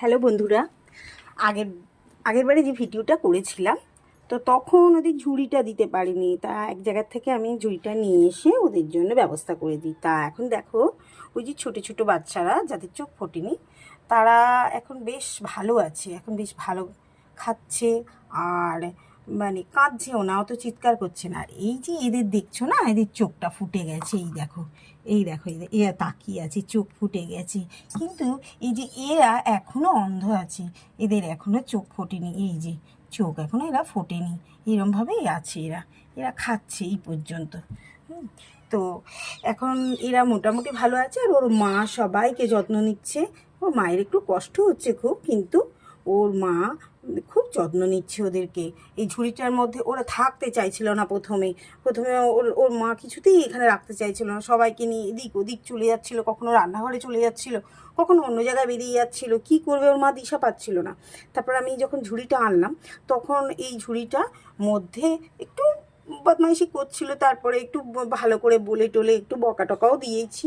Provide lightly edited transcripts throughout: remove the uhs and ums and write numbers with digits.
Hello বন্ধুরা, আগের আগের বারে যে ভিডিওটা করেছিলাম তো তখন ওদের ঝুড়িটা দিতে পারিনি। তা এক জায়গার থেকে আমি ঝুড়িটা নিয়ে এসে ওদের জন্য ব্যবস্থা করে দিই। তা এখন দেখো, ওই যে ছোটো ছোটো বাচ্চারা যাদের চোখ ফোটেনি তারা এখন বেশ ভালো আছে, এখন বেশ ভালো খাচ্ছে আর মানে কাঁদছেও না, অত চিৎকার করছে না। আর এই যে এদের দেখছো না, এদের চোখটা ফুটে গেছে, এই দেখো এই দেখো, এরা তাকিয়ে আছে, চোখ ফুটে গেছে। কিন্তু এই যে এরা এখনও অন্ধ আছে, এদের এখনও চোখ ফোটেনি, এই যে চোখ এখনও এরা ফোটেনি, এরমভাবেই আছে এরা, এরা খাচ্ছে এই পর্যন্ত। তো এখন এরা মোটামুটি ভালো আছে। আর ওর মা সবাইকে যত্ন নিচ্ছে। ওর মায়ের একটু কষ্ট হচ্ছে খুব, কিন্তু ওর মা খুব যত্ন নিচ্ছে ওদেরকে। এই ঝুড়িটার মধ্যে ওরা থাকতে চাইছিল না প্রথমে ওর ওর মা কিছুতেই এখানে রাখতে চাইছিল না, সবাইকে নিয়ে এদিক ওদিক চলে যাচ্ছিল, কখনো রান্নাঘরে চলে যাচ্ছিল, কখনো অন্য জায়গায় বেরিয়ে যাচ্ছিল। কি করবে ওর মা দিশা পাচ্ছিল না। তারপর আমি যখন ঝুড়িটা আনলাম তখন এই ঝুড়িটা মধ্যে একটু বদমাইশি করছিল, তারপরে একটু ভালো করে বলে টোলে একটু বকা টকাও দিয়েছি।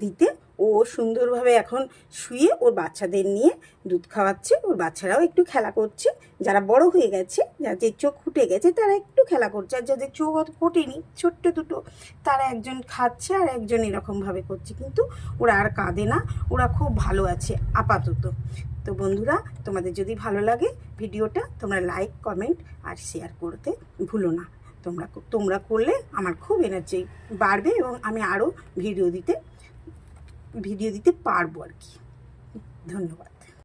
দিতে ও সুন্দরভাবে এখন শুয়ে ওর বাচ্চাদের নিয়ে দুধ খাওয়াচ্ছে, ওর বাচ্চারাও একটু খেলা করছে। যারা বড় হয়ে গেছে, যাদের চোখ ফুটে গেছে তারা একটু খেলা করছে, আর যাদের চোখ অত ফোটেনি ছোট্ট দুটো, তারা একজন খাচ্ছে আর একজন এরকমভাবে করছে। কিন্তু ওরা আর কাঁদে না, ওরা খুব ভালো আছে আপাতত। তো বন্ধুরা, তোমাদের যদি ভালো লাগে ভিডিওটা তোমরা লাইক কমেন্ট আর শেয়ার করতে ভুলো না। তোমরা করলে আমার খুব এনার্জি বাড়বে এবং আমি আরও ভিডিও দিতে পারবো আর কি। ধন্যবাদ।